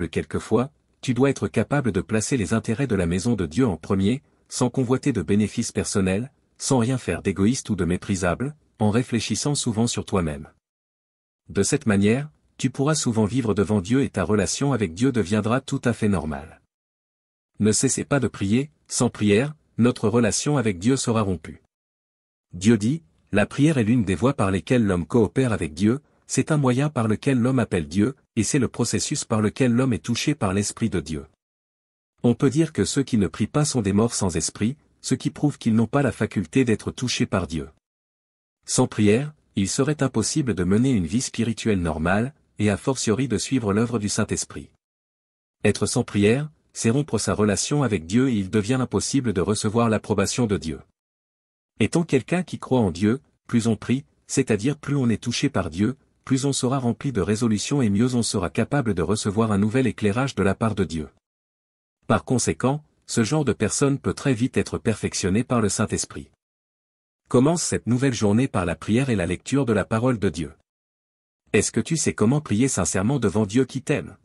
quelquefois, tu dois être capable de placer les intérêts de la maison de Dieu en premier, sans convoiter de bénéfices personnels, sans rien faire d'égoïste ou de méprisable, en réfléchissant souvent sur toi-même. De cette manière, tu pourras souvent vivre devant Dieu et ta relation avec Dieu deviendra tout à fait normale. Ne cessez pas de prier, sans prière, notre relation avec Dieu sera rompue. Dieu dit, la prière est l'une des voies par lesquelles l'homme coopère avec Dieu, c'est un moyen par lequel l'homme appelle Dieu, et c'est le processus par lequel l'homme est touché par l'Esprit de Dieu. On peut dire que ceux qui ne prient pas sont des morts sans esprit, ce qui prouve qu'ils n'ont pas la faculté d'être touchés par Dieu. Sans prière, il serait impossible de mener une vie spirituelle normale, et a fortiori de suivre l'œuvre du Saint-Esprit. Être sans prière, c'est rompre sa relation avec Dieu et il devient impossible de recevoir l'approbation de Dieu. Étant quelqu'un qui croit en Dieu, plus on prie, c'est-à-dire plus on est touché par Dieu, plus on sera rempli de résolution et mieux on sera capable de recevoir un nouvel éclairage de la part de Dieu. Par conséquent, ce genre de personne peut très vite être perfectionné par le Saint-Esprit. Commence cette nouvelle journée par la prière et la lecture de la parole de Dieu. Est-ce que tu sais comment prier sincèrement devant Dieu qui t'aime?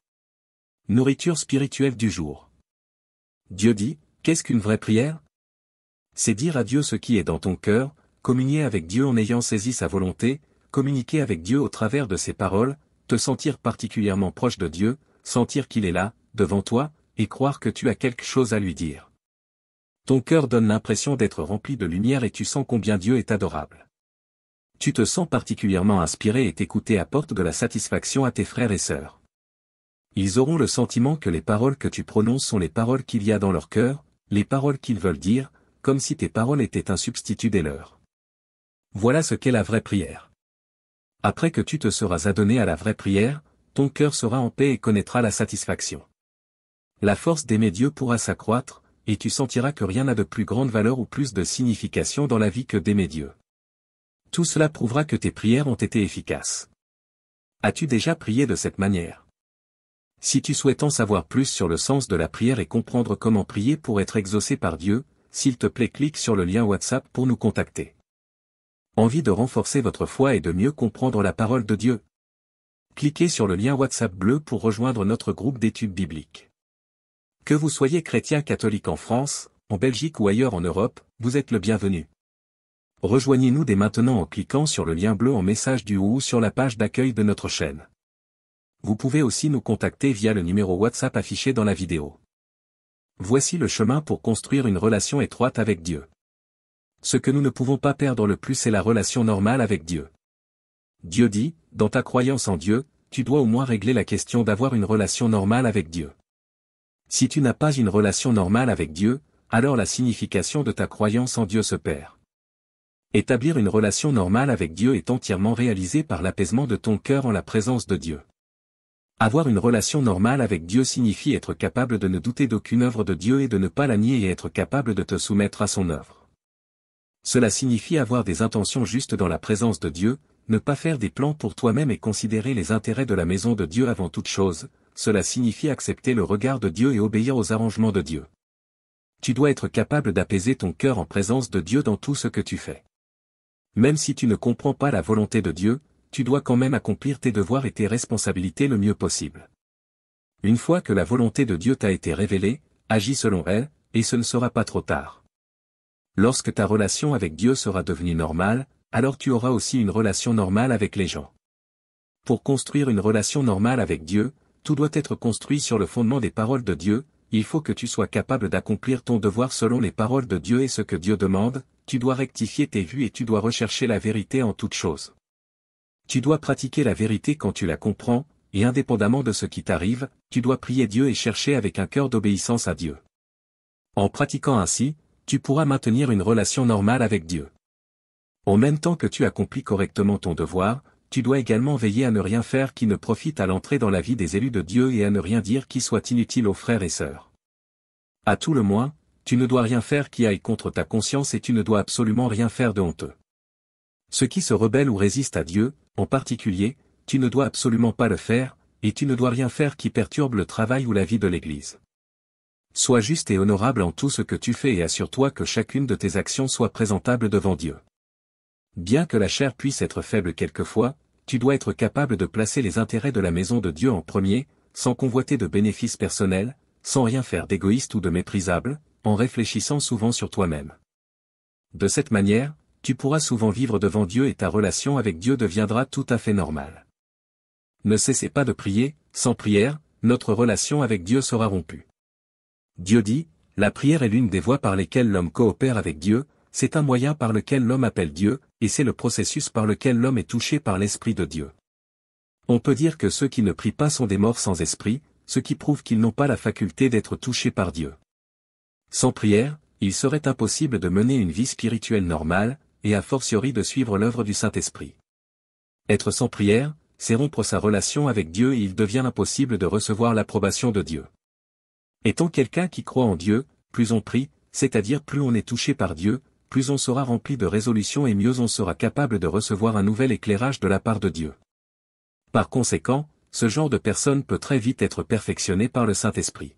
Nourriture spirituelle du jour. Dieu dit, qu'est-ce qu'une vraie prière? C'est dire à Dieu ce qui est dans ton cœur, communier avec Dieu en ayant saisi sa volonté, communiquer avec Dieu au travers de ses paroles, te sentir particulièrement proche de Dieu, sentir qu'il est là, devant toi, et croire que tu as quelque chose à lui dire. Ton cœur donne l'impression d'être rempli de lumière et tu sens combien Dieu est adorable. Tu te sens particulièrement inspiré et t'écouter apporte de la satisfaction à tes frères et sœurs. Ils auront le sentiment que les paroles que tu prononces sont les paroles qu'il y a dans leur cœur, les paroles qu'ils veulent dire, comme si tes paroles étaient un substitut des leurs. Voilà ce qu'est la vraie prière. Après que tu te seras adonné à la vraie prière, ton cœur sera en paix et connaîtra la satisfaction. La force d'aimer Dieu pourra s'accroître, et tu sentiras que rien n'a de plus grande valeur ou plus de signification dans la vie que d'aimer Dieu. Tout cela prouvera que tes prières ont été efficaces. As-tu déjà prié de cette manière? Si tu souhaites en savoir plus sur le sens de la prière et comprendre comment prier pour être exaucé par Dieu, s'il te plaît clique sur le lien WhatsApp pour nous contacter. Envie de renforcer votre foi et de mieux comprendre la parole de Dieu? Cliquez sur le lien WhatsApp bleu pour rejoindre notre groupe d'études bibliques. Que vous soyez chrétien catholique en France, en Belgique ou ailleurs en Europe, vous êtes le bienvenu. Rejoignez-nous dès maintenant en cliquant sur le lien bleu en message du haut ou sur la page d'accueil de notre chaîne. Vous pouvez aussi nous contacter via le numéro WhatsApp affiché dans la vidéo. Voici le chemin pour construire une relation étroite avec Dieu. Ce que nous ne pouvons pas perdre le plus c'est la relation normale avec Dieu. Dieu dit, dans ta croyance en Dieu, tu dois au moins régler la question d'avoir une relation normale avec Dieu. Si tu n'as pas une relation normale avec Dieu, alors la signification de ta croyance en Dieu se perd. Établir une relation normale avec Dieu est entièrement réalisé par l'apaisement de ton cœur en la présence de Dieu. Avoir une relation normale avec Dieu signifie être capable de ne douter d'aucune œuvre de Dieu et de ne pas la nier et être capable de te soumettre à son œuvre. Cela signifie avoir des intentions justes dans la présence de Dieu, ne pas faire des plans pour toi-même et considérer les intérêts de la maison de Dieu avant toute chose, cela signifie accepter le regard de Dieu et obéir aux arrangements de Dieu. Tu dois être capable d'apaiser ton cœur en présence de Dieu dans tout ce que tu fais. Même si tu ne comprends pas la volonté de Dieu, tu dois quand même accomplir tes devoirs et tes responsabilités le mieux possible. Une fois que la volonté de Dieu t'a été révélée, agis selon elle, et ce ne sera pas trop tard. Lorsque ta relation avec Dieu sera devenue normale, alors tu auras aussi une relation normale avec les gens. Pour construire une relation normale avec Dieu, tout doit être construit sur le fondement des paroles de Dieu, il faut que tu sois capable d'accomplir ton devoir selon les paroles de Dieu et ce que Dieu demande, tu dois rectifier tes vues et tu dois rechercher la vérité en toutes choses. Tu dois pratiquer la vérité quand tu la comprends, et indépendamment de ce qui t'arrive, tu dois prier Dieu et chercher avec un cœur d'obéissance à Dieu. En pratiquant ainsi, tu pourras maintenir une relation normale avec Dieu. En même temps que tu accomplis correctement ton devoir, tu dois également veiller à ne rien faire qui ne profite à l'entrée dans la vie des élus de Dieu et à ne rien dire qui soit inutile aux frères et sœurs. À tout le moins, tu ne dois rien faire qui aille contre ta conscience et tu ne dois absolument rien faire de honteux. Ceux qui se rebellent ou résistent à Dieu, en particulier, tu ne dois absolument pas le faire, et tu ne dois rien faire qui perturbe le travail ou la vie de l'Église. Sois juste et honorable en tout ce que tu fais et assure-toi que chacune de tes actions soit présentable devant Dieu. Bien que la chair puisse être faible quelquefois, tu dois être capable de placer les intérêts de la maison de Dieu en premier, sans convoiter de bénéfices personnels, sans rien faire d'égoïste ou de méprisable, en réfléchissant souvent sur toi-même. De cette manière, tu pourras souvent vivre devant Dieu et ta relation avec Dieu deviendra tout à fait normale. Ne cessez pas de prier, sans prière, notre relation avec Dieu sera rompue. Dieu dit, la prière est l'une des voies par lesquelles l'homme coopère avec Dieu, c'est un moyen par lequel l'homme appelle Dieu, et c'est le processus par lequel l'homme est touché par l'Esprit de Dieu. On peut dire que ceux qui ne prient pas sont des morts sans esprit, ce qui prouve qu'ils n'ont pas la faculté d'être touchés par Dieu. Sans prière, il serait impossible de mener une vie spirituelle normale, et a fortiori de suivre l'œuvre du Saint-Esprit. Être sans prière, c'est rompre sa relation avec Dieu et il devient impossible de recevoir l'approbation de Dieu. Étant quelqu'un qui croit en Dieu, plus on prie, c'est-à-dire plus on est touché par Dieu, plus on sera rempli de résolution et mieux on sera capable de recevoir un nouvel éclairage de la part de Dieu. Par conséquent, ce genre de personne peut très vite être perfectionné par le Saint-Esprit.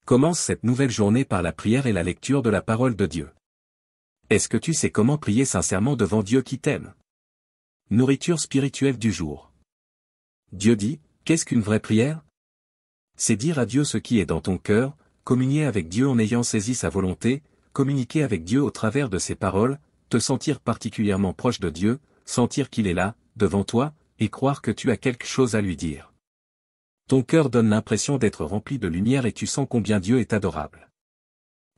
Commence cette nouvelle journée par la prière et la lecture de la parole de Dieu. Est-ce que tu sais comment prier sincèrement devant Dieu qui t'aime? Nourriture spirituelle du jour. Dieu dit, qu'est-ce qu'une vraie prière? C'est dire à Dieu ce qui est dans ton cœur, communier avec Dieu en ayant saisi sa volonté, communiquer avec Dieu au travers de ses paroles, te sentir particulièrement proche de Dieu, sentir qu'il est là, devant toi, et croire que tu as quelque chose à lui dire. Ton cœur donne l'impression d'être rempli de lumière et tu sens combien Dieu est adorable.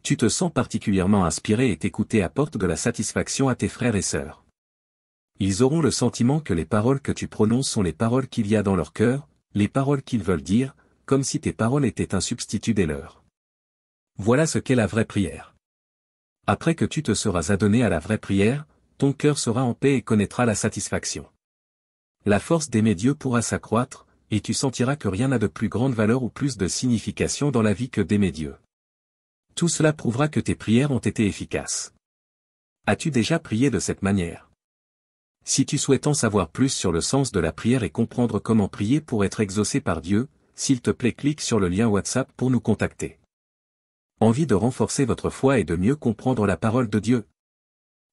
Tu te sens particulièrement inspiré et t'écouter apporte de la satisfaction à tes frères et sœurs. Ils auront le sentiment que les paroles que tu prononces sont les paroles qu'il y a dans leur cœur, les paroles qu'ils veulent dire, comme si tes paroles étaient un substitut des leurs. Voilà ce qu'est la vraie prière. Après que tu te seras adonné à la vraie prière, ton cœur sera en paix et connaîtra la satisfaction. La force d'aimer Dieu pourra s'accroître, et tu sentiras que rien n'a de plus grande valeur ou plus de signification dans la vie que d'aimer Dieu. Tout cela prouvera que tes prières ont été efficaces. As-tu déjà prié de cette manière? Si tu souhaites en savoir plus sur le sens de la prière et comprendre comment prier pour être exaucé par Dieu, s'il te plaît clique sur le lien WhatsApp pour nous contacter. Envie de renforcer votre foi et de mieux comprendre la parole de Dieu?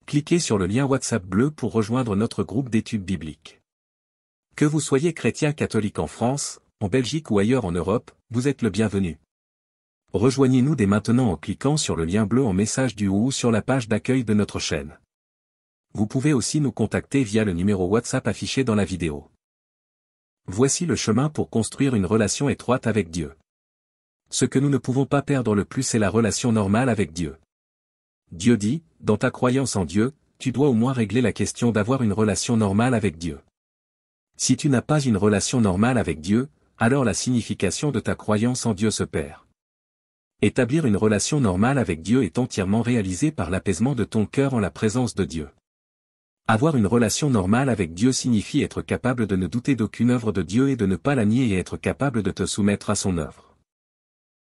Cliquez sur le lien WhatsApp bleu pour rejoindre notre groupe d'études bibliques. Que vous soyez chrétien catholique en France, en Belgique ou ailleurs en Europe, vous êtes le bienvenu. Rejoignez-nous dès maintenant en cliquant sur le lien bleu en message du haut ou sur la page d'accueil de notre chaîne. Vous pouvez aussi nous contacter via le numéro WhatsApp affiché dans la vidéo. Voici le chemin pour construire une relation étroite avec Dieu. Ce que nous ne pouvons pas perdre le plus c'est la relation normale avec Dieu. Dieu dit, dans ta croyance en Dieu, tu dois au moins régler la question d'avoir une relation normale avec Dieu. Si tu n'as pas une relation normale avec Dieu, alors la signification de ta croyance en Dieu se perd. Établir une relation normale avec Dieu est entièrement réalisé par l'apaisement de ton cœur en la présence de Dieu. Avoir une relation normale avec Dieu signifie être capable de ne douter d'aucune œuvre de Dieu et de ne pas la nier et être capable de te soumettre à son œuvre.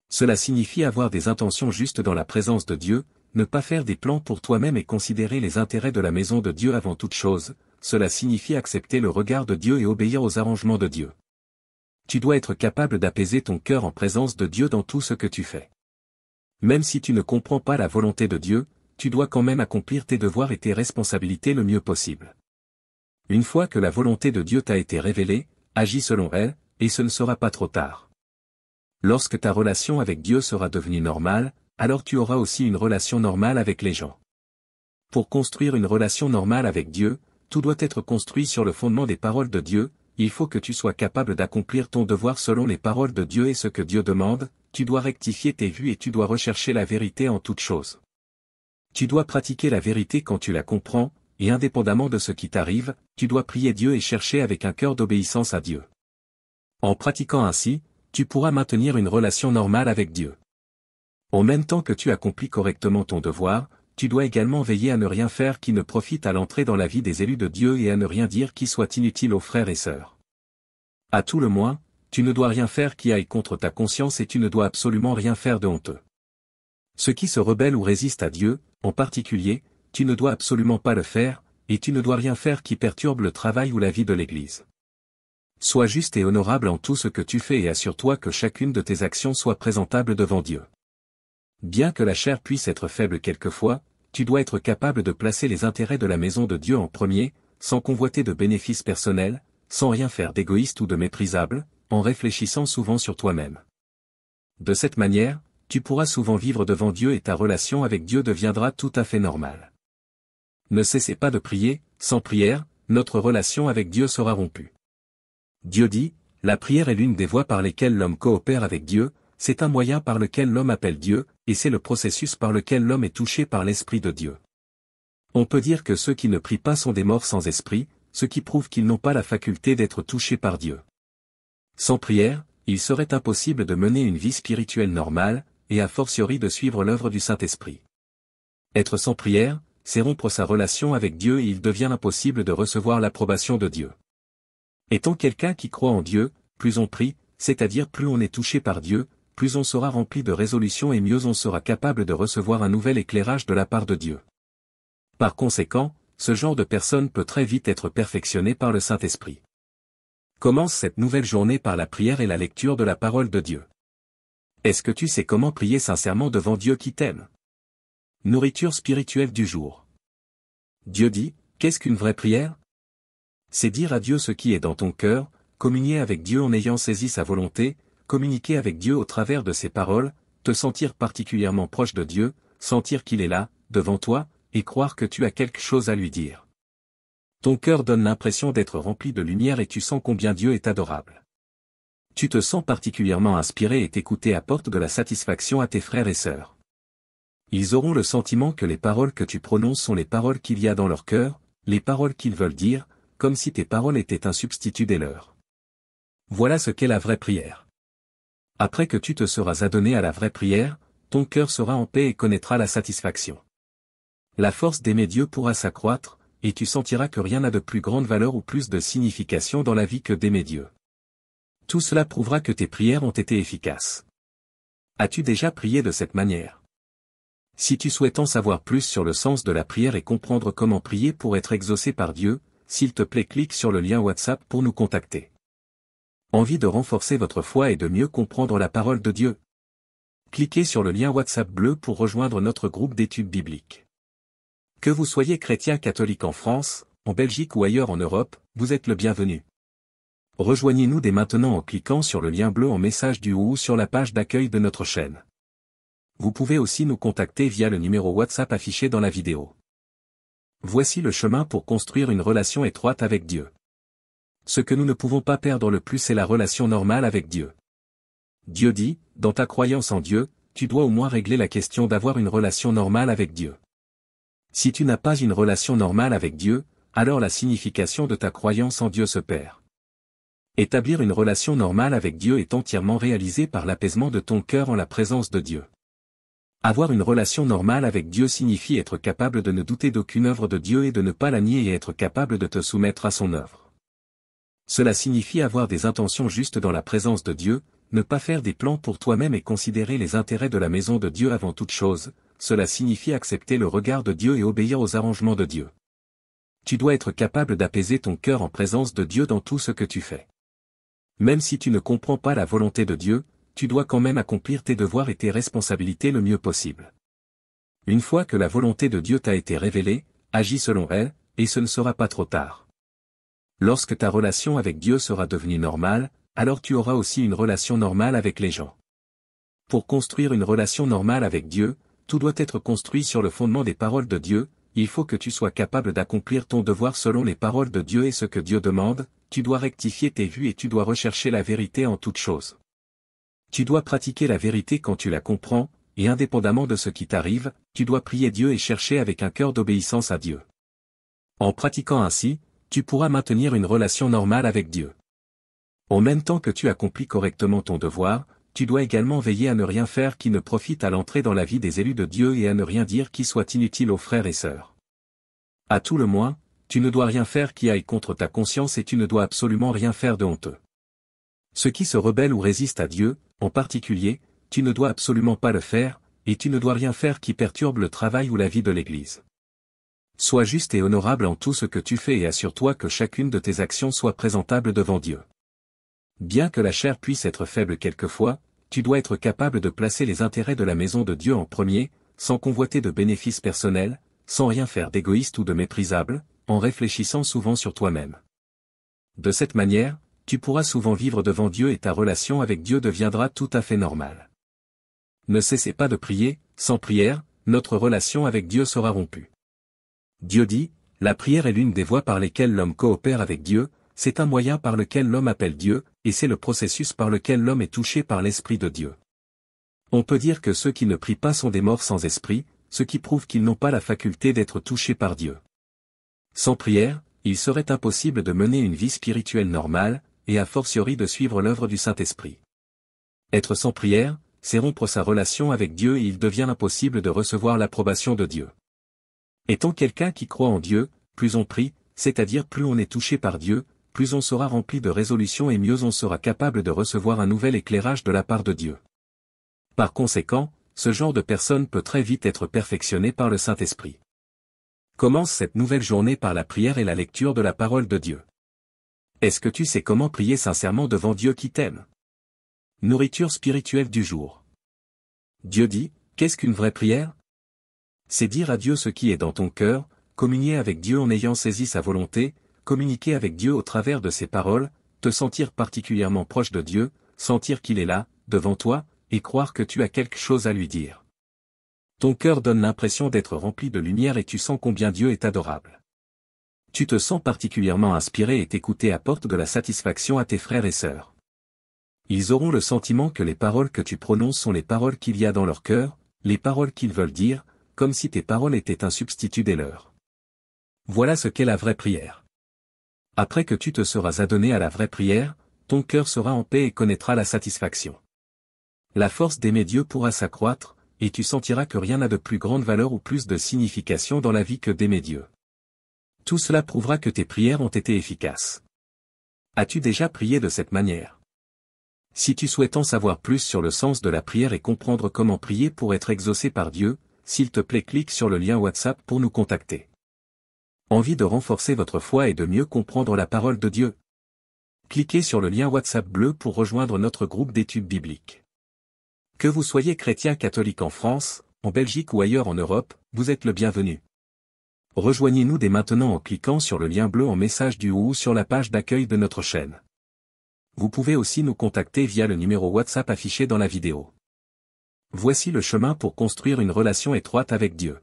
Cela signifie avoir des intentions justes dans la présence de Dieu, ne pas faire des plans pour toi-même et considérer les intérêts de la maison de Dieu avant toute chose, cela signifie accepter le regard de Dieu et obéir aux arrangements de Dieu. Tu dois être capable d'apaiser ton cœur en présence de Dieu dans tout ce que tu fais. Même si tu ne comprends pas la volonté de Dieu, tu dois quand même accomplir tes devoirs et tes responsabilités le mieux possible. Une fois que la volonté de Dieu t'a été révélée, agis selon elle, et ce ne sera pas trop tard. Lorsque ta relation avec Dieu sera devenue normale, alors tu auras aussi une relation normale avec les gens. Pour construire une relation normale avec Dieu, tout doit être construit sur le fondement des paroles de Dieu, il faut que tu sois capable d'accomplir ton devoir selon les paroles de Dieu et ce que Dieu demande, tu dois rectifier tes vues et tu dois rechercher la vérité en toutes choses. Tu dois pratiquer la vérité quand tu la comprends, et indépendamment de ce qui t'arrive, tu dois prier Dieu et chercher avec un cœur d'obéissance à Dieu. En pratiquant ainsi, tu pourras maintenir une relation normale avec Dieu. En même temps que tu accomplis correctement ton devoir, tu dois également veiller à ne rien faire qui ne profite à l'entrée dans la vie des élus de Dieu et à ne rien dire qui soit inutile aux frères et sœurs. À tout le moins, tu ne dois rien faire qui aille contre ta conscience et tu ne dois absolument rien faire de honteux. Ceux qui se rebellent ou résistent à Dieu, en particulier, tu ne dois absolument pas le faire, et tu ne dois rien faire qui perturbe le travail ou la vie de l'Église. Sois juste et honorable en tout ce que tu fais et assure-toi que chacune de tes actions soit présentable devant Dieu. Bien que la chair puisse être faible quelquefois, tu dois être capable de placer les intérêts de la maison de Dieu en premier, sans convoiter de bénéfices personnels, sans rien faire d'égoïste ou de méprisable, en réfléchissant souvent sur toi-même. De cette manière, tu pourras souvent vivre devant Dieu et ta relation avec Dieu deviendra tout à fait normale. Ne cessez pas de prier, sans prière, notre relation avec Dieu sera rompue. Dieu dit, la prière est l'une des voies par lesquelles l'homme coopère avec Dieu, c'est un moyen par lequel l'homme appelle Dieu, et c'est le processus par lequel l'homme est touché par l'Esprit de Dieu. On peut dire que ceux qui ne prient pas sont des morts sans esprit, ce qui prouve qu'ils n'ont pas la faculté d'être touchés par Dieu. Sans prière, il serait impossible de mener une vie spirituelle normale, et a fortiori de suivre l'œuvre du Saint-Esprit. Être sans prière, c'est rompre sa relation avec Dieu et il devient impossible de recevoir l'approbation de Dieu. Étant quelqu'un qui croit en Dieu, plus on prie, c'est-à-dire plus on est touché par Dieu, plus on sera rempli de résolution et mieux on sera capable de recevoir un nouvel éclairage de la part de Dieu. Par conséquent, ce genre de personne peut très vite être perfectionné par le Saint-Esprit. Commence cette nouvelle journée par la prière et la lecture de la parole de Dieu. Est-ce que tu sais comment prier sincèrement devant Dieu qui t'aime? Nourriture spirituelle du jour. Dieu dit, qu'est-ce qu'une vraie prière? C'est dire à Dieu ce qui est dans ton cœur, communier avec Dieu en ayant saisi sa volonté, communiquer avec Dieu au travers de ses paroles, te sentir particulièrement proche de Dieu, sentir qu'il est là, devant toi, et croire que tu as quelque chose à lui dire. Ton cœur donne l'impression d'être rempli de lumière et tu sens combien Dieu est adorable. Tu te sens particulièrement inspiré et t'écouter apporte de la satisfaction à tes frères et sœurs. Ils auront le sentiment que les paroles que tu prononces sont les paroles qu'il y a dans leur cœur, les paroles qu'ils veulent dire, comme si tes paroles étaient un substitut des leurs. Voilà ce qu'est la vraie prière. Après que tu te seras adonné à la vraie prière, ton cœur sera en paix et connaîtra la satisfaction. La force d'aimer Dieu pourra s'accroître, et tu sentiras que rien n'a de plus grande valeur ou plus de signification dans la vie que d'aimer Dieu. Tout cela prouvera que tes prières ont été efficaces. As-tu déjà prié de cette manière? Si tu souhaites en savoir plus sur le sens de la prière et comprendre comment prier pour être exaucé par Dieu, s'il te plaît clique sur le lien WhatsApp pour nous contacter. Envie de renforcer votre foi et de mieux comprendre la parole de Dieu? Cliquez sur le lien WhatsApp bleu pour rejoindre notre groupe d'études bibliques. Que vous soyez chrétien catholique en France, en Belgique ou ailleurs en Europe, vous êtes le bienvenu. Rejoignez-nous dès maintenant en cliquant sur le lien bleu en message du ou sur la page d'accueil de notre chaîne. Vous pouvez aussi nous contacter via le numéro WhatsApp affiché dans la vidéo. Voici le chemin pour construire une relation étroite avec Dieu. Ce que nous ne pouvons pas perdre le plus c'est la relation normale avec Dieu. Dieu dit, dans ta croyance en Dieu, tu dois au moins régler la question d'avoir une relation normale avec Dieu. Si tu n'as pas une relation normale avec Dieu, alors la signification de ta croyance en Dieu se perd. Établir une relation normale avec Dieu est entièrement réalisé par l'apaisement de ton cœur en la présence de Dieu. Avoir une relation normale avec Dieu signifie être capable de ne douter d'aucune œuvre de Dieu et de ne pas la nier et être capable de te soumettre à son œuvre. Cela signifie avoir des intentions justes dans la présence de Dieu, ne pas faire des plans pour toi-même et considérer les intérêts de la maison de Dieu avant toute chose. Cela signifie accepter le regard de Dieu et obéir aux arrangements de Dieu. Tu dois être capable d'apaiser ton cœur en présence de Dieu dans tout ce que tu fais. Même si tu ne comprends pas la volonté de Dieu, tu dois quand même accomplir tes devoirs et tes responsabilités le mieux possible. Une fois que la volonté de Dieu t'a été révélée, agis selon elle, et ce ne sera pas trop tard. Lorsque ta relation avec Dieu sera devenue normale, alors tu auras aussi une relation normale avec les gens. Pour construire une relation normale avec Dieu, tout doit être construit sur le fondement des paroles de Dieu, il faut que tu sois capable d'accomplir ton devoir selon les paroles de Dieu et ce que Dieu demande, tu dois rectifier tes vues et tu dois rechercher la vérité en toutes choses. Tu dois pratiquer la vérité quand tu la comprends, et indépendamment de ce qui t'arrive, tu dois prier Dieu et chercher avec un cœur d'obéissance à Dieu. En pratiquant ainsi, tu pourras maintenir une relation normale avec Dieu. En même temps que tu accomplis correctement ton devoir, tu dois également veiller à ne rien faire qui ne profite à l'entrée dans la vie des élus de Dieu et à ne rien dire qui soit inutile aux frères et sœurs. À tout le moins, tu ne dois rien faire qui aille contre ta conscience et tu ne dois absolument rien faire de honteux. Ce qui se rebelle ou résiste à Dieu, en particulier, tu ne dois absolument pas le faire, et tu ne dois rien faire qui perturbe le travail ou la vie de l'Église. Sois juste et honorable en tout ce que tu fais et assure-toi que chacune de tes actions soit présentable devant Dieu. Bien que la chair puisse être faible quelquefois, tu dois être capable de placer les intérêts de la maison de Dieu en premier, sans convoiter de bénéfices personnels, sans rien faire d'égoïste ou de méprisable, en réfléchissant souvent sur toi-même. De cette manière, tu pourras souvent vivre devant Dieu et ta relation avec Dieu deviendra tout à fait normale. Ne cessez pas de prier, sans prière, notre relation avec Dieu sera rompue. Dieu dit, la prière est l'une des voies par lesquelles l'homme coopère avec Dieu, c'est un moyen par lequel l'homme appelle Dieu, et c'est le processus par lequel l'homme est touché par l'Esprit de Dieu. On peut dire que ceux qui ne prient pas sont des morts sans esprit, ce qui prouve qu'ils n'ont pas la faculté d'être touchés par Dieu. Sans prière, il serait impossible de mener une vie spirituelle normale, et a fortiori de suivre l'œuvre du Saint-Esprit. Être sans prière, c'est rompre sa relation avec Dieu et il devient impossible de recevoir l'approbation de Dieu. Étant quelqu'un qui croit en Dieu, plus on prie, c'est-à-dire plus on est touché par Dieu, plus on sera rempli de résolution et mieux on sera capable de recevoir un nouvel éclairage de la part de Dieu. Par conséquent, ce genre de personne peut très vite être perfectionné par le Saint-Esprit. Commence cette nouvelle journée par la prière et la lecture de la parole de Dieu. Est-ce que tu sais comment prier sincèrement devant Dieu qui t'aime? Nourriture spirituelle du jour. Dieu dit, qu'est-ce qu'une vraie prière? C'est dire à Dieu ce qui est dans ton cœur, communier avec Dieu en ayant saisi sa volonté, communiquer avec Dieu au travers de ses paroles, te sentir particulièrement proche de Dieu, sentir qu'il est là, devant toi, et croire que tu as quelque chose à lui dire. Ton cœur donne l'impression d'être rempli de lumière et tu sens combien Dieu est adorable. Tu te sens particulièrement inspiré et t'écouter apporte de la satisfaction à tes frères et sœurs. Ils auront le sentiment que les paroles que tu prononces sont les paroles qu'il y a dans leur cœur, les paroles qu'ils veulent dire, comme si tes paroles étaient un substitut des leurs. Voilà ce qu'est la vraie prière. Après que tu te seras adonné à la vraie prière, ton cœur sera en paix et connaîtra la satisfaction. La force d'aimer Dieu pourra s'accroître, et tu sentiras que rien n'a de plus grande valeur ou plus de signification dans la vie que d'aimer Dieu. Tout cela prouvera que tes prières ont été efficaces. As-tu déjà prié de cette manière? Si tu souhaites en savoir plus sur le sens de la prière et comprendre comment prier pour être exaucé par Dieu, s'il te plaît clique sur le lien WhatsApp pour nous contacter. Envie de renforcer votre foi et de mieux comprendre la parole de Dieu? Cliquez sur le lien WhatsApp bleu pour rejoindre notre groupe d'études bibliques. Que vous soyez chrétien catholique en France, en Belgique ou ailleurs en Europe, vous êtes le bienvenu. Rejoignez-nous dès maintenant en cliquant sur le lien bleu en message du haut ou sur la page d'accueil de notre chaîne. Vous pouvez aussi nous contacter via le numéro WhatsApp affiché dans la vidéo. Voici le chemin pour construire une relation étroite avec Dieu.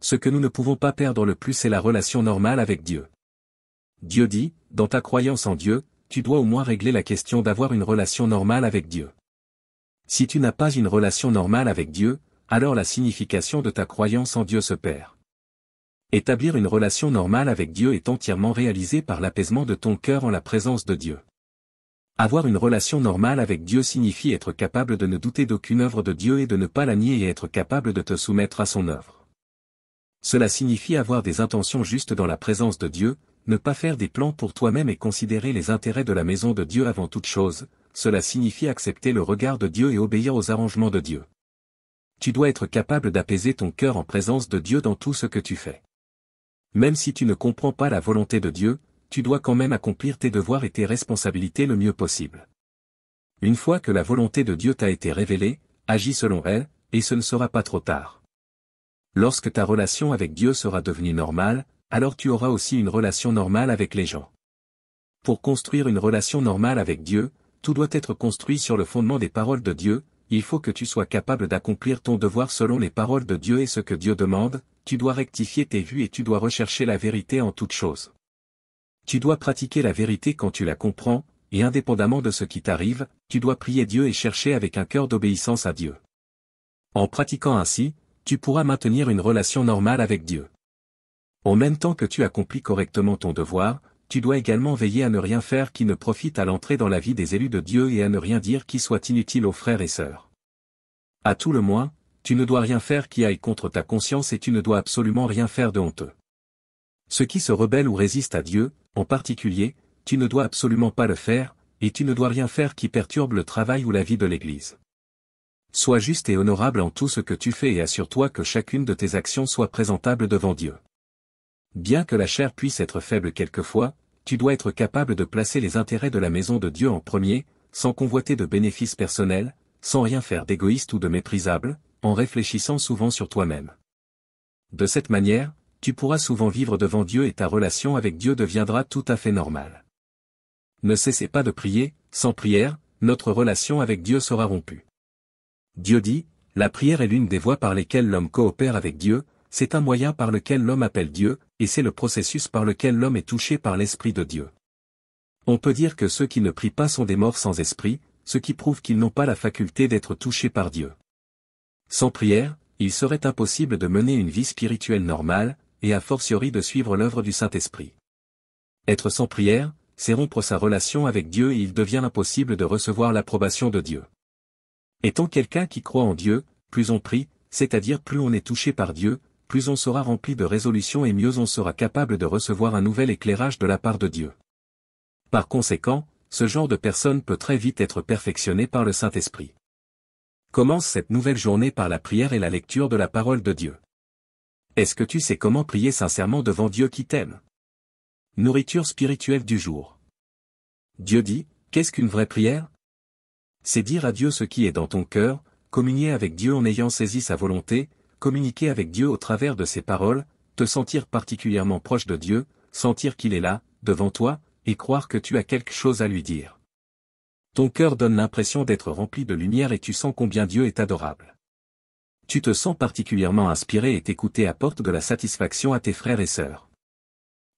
Ce que nous ne pouvons pas perdre le plus c'est la relation normale avec Dieu. Dieu dit, dans ta croyance en Dieu, tu dois au moins régler la question d'avoir une relation normale avec Dieu. Si tu n'as pas une relation normale avec Dieu, alors la signification de ta croyance en Dieu se perd. Établir une relation normale avec Dieu est entièrement réalisé par l'apaisement de ton cœur en la présence de Dieu. Avoir une relation normale avec Dieu signifie être capable de ne douter d'aucune œuvre de Dieu et de ne pas la nier et être capable de te soumettre à son œuvre. Cela signifie avoir des intentions justes dans la présence de Dieu, ne pas faire des plans pour toi-même et considérer les intérêts de la maison de Dieu avant toute chose, cela signifie accepter le regard de Dieu et obéir aux arrangements de Dieu. Tu dois être capable d'apaiser ton cœur en présence de Dieu dans tout ce que tu fais. Même si tu ne comprends pas la volonté de Dieu, tu dois quand même accomplir tes devoirs et tes responsabilités le mieux possible. Une fois que la volonté de Dieu t'a été révélée, agis selon elle, et ce ne sera pas trop tard. Lorsque ta relation avec Dieu sera devenue normale, alors tu auras aussi une relation normale avec les gens. Pour construire une relation normale avec Dieu, tout doit être construit sur le fondement des paroles de Dieu, il faut que tu sois capable d'accomplir ton devoir selon les paroles de Dieu et ce que Dieu demande, tu dois rectifier tes vues et tu dois rechercher la vérité en toutes choses. Tu dois pratiquer la vérité quand tu la comprends, et indépendamment de ce qui t'arrive, tu dois prier Dieu et chercher avec un cœur d'obéissance à Dieu. En pratiquant ainsi, tu pourras maintenir une relation normale avec Dieu. En même temps que tu accomplis correctement ton devoir, tu dois également veiller à ne rien faire qui ne profite à l'entrée dans la vie des élus de Dieu et à ne rien dire qui soit inutile aux frères et sœurs. À tout le moins, tu ne dois rien faire qui aille contre ta conscience et tu ne dois absolument rien faire de honteux. Ceux qui se rebellent ou résistent à Dieu, en particulier, tu ne dois absolument pas le faire, et tu ne dois rien faire qui perturbe le travail ou la vie de l'Église. Sois juste et honorable en tout ce que tu fais et assure-toi que chacune de tes actions soit présentable devant Dieu. Bien que la chair puisse être faible quelquefois, tu dois être capable de placer les intérêts de la maison de Dieu en premier, sans convoiter de bénéfices personnels, sans rien faire d'égoïste ou de méprisable, en réfléchissant souvent sur toi-même. De cette manière, tu pourras souvent vivre devant Dieu et ta relation avec Dieu deviendra tout à fait normale. Ne cessez pas de prier, sans prière, notre relation avec Dieu sera rompue. Dieu dit, la prière est l'une des voies par lesquelles l'homme coopère avec Dieu, c'est un moyen par lequel l'homme appelle Dieu, et c'est le processus par lequel l'homme est touché par l'Esprit de Dieu. On peut dire que ceux qui ne prient pas sont des morts sans esprit, ce qui prouve qu'ils n'ont pas la faculté d'être touchés par Dieu. Sans prière, il serait impossible de mener une vie spirituelle normale, et a fortiori de suivre l'œuvre du Saint-Esprit. Être sans prière, c'est rompre sa relation avec Dieu et il devient impossible de recevoir l'approbation de Dieu. Étant quelqu'un qui croit en Dieu, plus on prie, c'est-à-dire plus on est touché par Dieu, plus on sera rempli de résolution et mieux on sera capable de recevoir un nouvel éclairage de la part de Dieu. Par conséquent, ce genre de personne peut très vite être perfectionné par le Saint-Esprit. Commence cette nouvelle journée par la prière et la lecture de la parole de Dieu. Est-ce que tu sais comment prier sincèrement devant Dieu qui t'aime? Nourriture spirituelle du jour. Dieu dit, qu'est-ce qu'une vraie prière? C'est dire à Dieu ce qui est dans ton cœur, communier avec Dieu en ayant saisi sa volonté, communiquer avec Dieu au travers de ses paroles, te sentir particulièrement proche de Dieu, sentir qu'il est là, devant toi, et croire que tu as quelque chose à lui dire. Ton cœur donne l'impression d'être rempli de lumière et tu sens combien Dieu est adorable. Tu te sens particulièrement inspiré et t'écouter apporte de la satisfaction à tes frères et sœurs.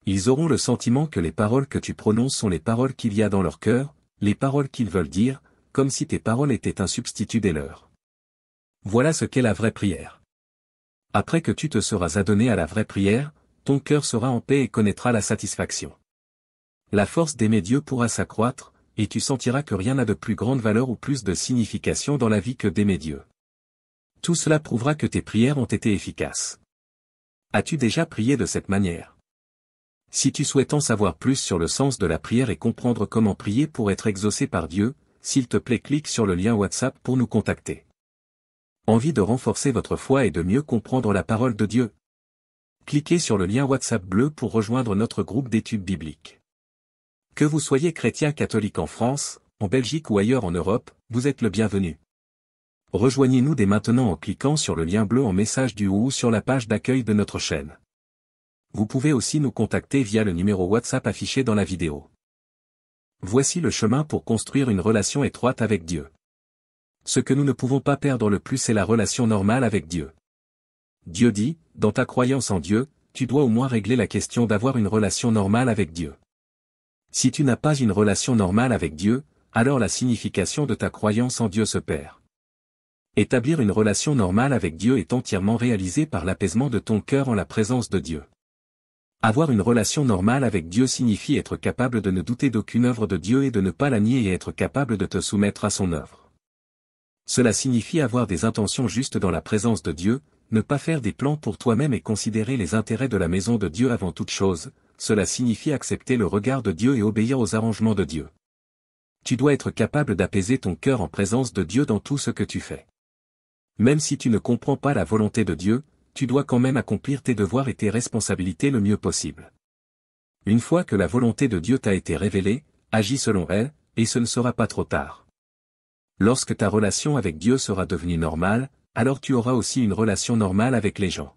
Ils auront le sentiment que les paroles que tu prononces sont les paroles qu'il y a dans leur cœur, les paroles qu'ils veulent dire, comme si tes paroles étaient un substitut des leurs. Voilà ce qu'est la vraie prière. Après que tu te seras adonné à la vraie prière, ton cœur sera en paix et connaîtra la satisfaction. La force d'aimer Dieu pourra s'accroître, et tu sentiras que rien n'a de plus grande valeur ou plus de signification dans la vie que d'aimer Dieu. Tout cela prouvera que tes prières ont été efficaces. As-tu déjà prié de cette manière? Si tu souhaites en savoir plus sur le sens de la prière et comprendre comment prier pour être exaucé par Dieu, s'il te plaît clique sur le lien WhatsApp pour nous contacter. Envie de renforcer votre foi et de mieux comprendre la parole de Dieu? Cliquez sur le lien WhatsApp bleu pour rejoindre notre groupe d'études bibliques. Que vous soyez chrétien catholique en France, en Belgique ou ailleurs en Europe, vous êtes le bienvenu. Rejoignez-nous dès maintenant en cliquant sur le lien bleu en message du haut ou sur la page d'accueil de notre chaîne. Vous pouvez aussi nous contacter via le numéro WhatsApp affiché dans la vidéo. Voici le chemin pour construire une relation étroite avec Dieu. Ce que nous ne pouvons pas perdre le plus c'est la relation normale avec Dieu. Dieu dit, dans ta croyance en Dieu, tu dois au moins régler la question d'avoir une relation normale avec Dieu. Si tu n'as pas une relation normale avec Dieu, alors la signification de ta croyance en Dieu se perd. Établir une relation normale avec Dieu est entièrement réalisé par l'apaisement de ton cœur en la présence de Dieu. Avoir une relation normale avec Dieu signifie être capable de ne douter d'aucune œuvre de Dieu et de ne pas la nier et être capable de te soumettre à son œuvre. Cela signifie avoir des intentions justes dans la présence de Dieu, ne pas faire des plans pour toi-même et considérer les intérêts de la maison de Dieu avant toute chose, cela signifie accepter le regard de Dieu et obéir aux arrangements de Dieu. Tu dois être capable d'apaiser ton cœur en présence de Dieu dans tout ce que tu fais. Même si tu ne comprends pas la volonté de Dieu, tu dois quand même accomplir tes devoirs et tes responsabilités le mieux possible. Une fois que la volonté de Dieu t'a été révélée, agis selon elle, et ce ne sera pas trop tard. Lorsque ta relation avec Dieu sera devenue normale, alors tu auras aussi une relation normale avec les gens.